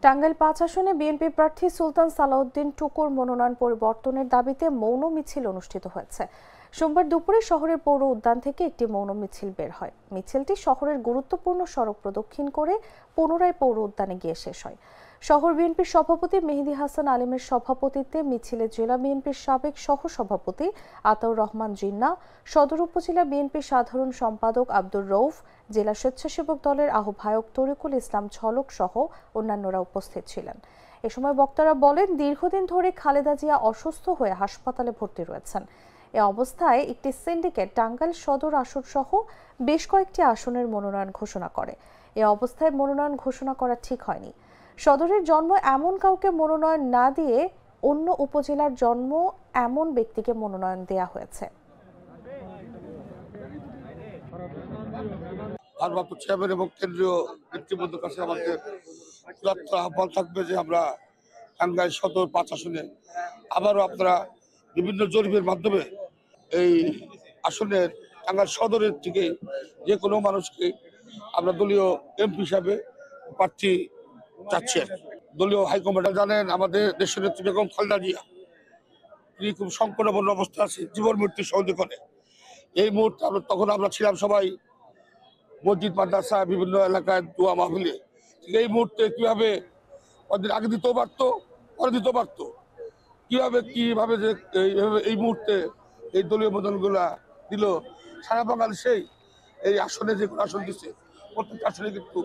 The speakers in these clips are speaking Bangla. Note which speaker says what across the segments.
Speaker 1: টাঙ্গাইল ৫ আসনে বিএনপি প্রার্থী সুলতান সালাউদ্দিন টুকুর মনোনয়ন পরিবর্তনের দাবিতে মৌন মিছিল অনুষ্ঠিত হয়েছে। সোমবার দুপুরে শহরের পৌর উদ্যান থেকে একটি মৌন মিছিল বের হয়। মিছিলটি শহরের গুরুত্বপূর্ণ সড়ক প্রদক্ষিণ করে পুনরায় পৌর উদ্যানে গিয়ে শেষ হয়। শহর বিএনপির সভাপতি মেহেদী হাসান আলীমের সভাপতিত্বে মিছিলে জেলা বিএনপির সাবেক সহসভাপতি আতাউর রহমান জিন্নাহ, সদর উপজেলা বিএনপির সাধারণ সম্পাদক আব্দুর রউফ, জেলা স্বেচ্ছাসেবক দলের আহ্বায়ক তরিকুল ইসলাম ঝলক সহ অন্যান্যরা উপস্থিত ছিলেন। এ সময় বক্তারা বলেন, দীর্ঘদিন ধরে খালেদা জিয়া অসুস্থ হয়ে হাসপাতালে ভর্তি রয়েছেন। এ অবস্থায় একটি সিন্ডিকেট টাঙ্গাইল সদর আসন সহ বেশ কয়েকটি আসনের মনোনয়ন ঘোষণা করে। এ অবস্থায় মনোনয়ন ঘোষণা করা ঠিক হয়নি। সদরের জন্ম এমন কাউকে মনোনয়ন না দিয়ে অন্য উপজেলার জন্ম এমন ব্যক্তিকে মনোনয়ন দেয়া হয়েছে।
Speaker 2: ভারপ্রাপ্ত চেয়ারম্যান এবং কেন্দ্রীয় নেতৃবৃন্দের কাছে আমাদের আহ্বান থাকবে যে আমরা টাঙ্গাইল সদর ৫ আসনে আবারও আপনারা বিভিন্ন জরিপের মাধ্যমে এই আসনের টাঙ্গাইল সদরের থেকে যে কোনো মানুষকে আমরা দলীয় এমপি হিসাবে প্রার্থী চাচ্ছেন। দলীয় হাইকমান্ড জানেন, আমাদের দেশের নেত্রী বেগম খালেদা জিয়া তিনি খুব সংকটাপন্ন অবস্থা আছে, জীবন মৃত্যু সন্ধিক্ষণে। এই মুহূর্তে তখন আমরা ছিলাম সবাই মসজিদ মাদ্রাসা বিভিন্ন এলাকায় দোয়া মাহফিলে। এই মুহূর্তে কিভাবে ওদের আগে দিতেও পারতো, পরে দিতেও পারতো, কিভাবে যে এই মুহূর্তে এই দলীয় মনোনয়নগুলা দিল। সারা বাংলাদেশেই এই আসনে যে কোনো আসন দিচ্ছে, প্রত্যেকটা আসনে কিন্তু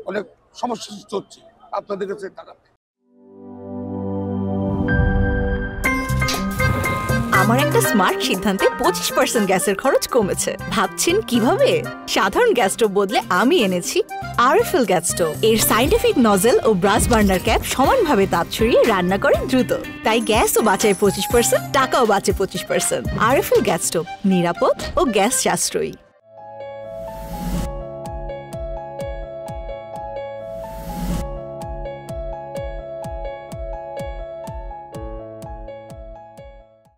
Speaker 2: অনেক সমস্যা সৃষ্টি হচ্ছে। আপনাদের কাছে টাকাতে
Speaker 3: আমার একটা স্মার্ট সিদ্ধান্তে 25% গ্যাসের খরচ কমেছে। ভাবছেন কিভাবে? সাধারণ গ্যাস স্টোভ বদলে আমি এনেছি আরএফএল গ্যাস স্টোভ। এর সাইন্টিফিক নজল ও ব্রাস বার্নার ক্যাপ সমানভাবে তাপ ছড়িয়ে রান্না করে দ্রুত। তাই গ্যাসও বাঁচায় 25%, টাকাও বাঁচে 25%। আরএফএল গ্যাস স্টোভ নিরাপদ ও গ্যাস সাশ্রয়ী।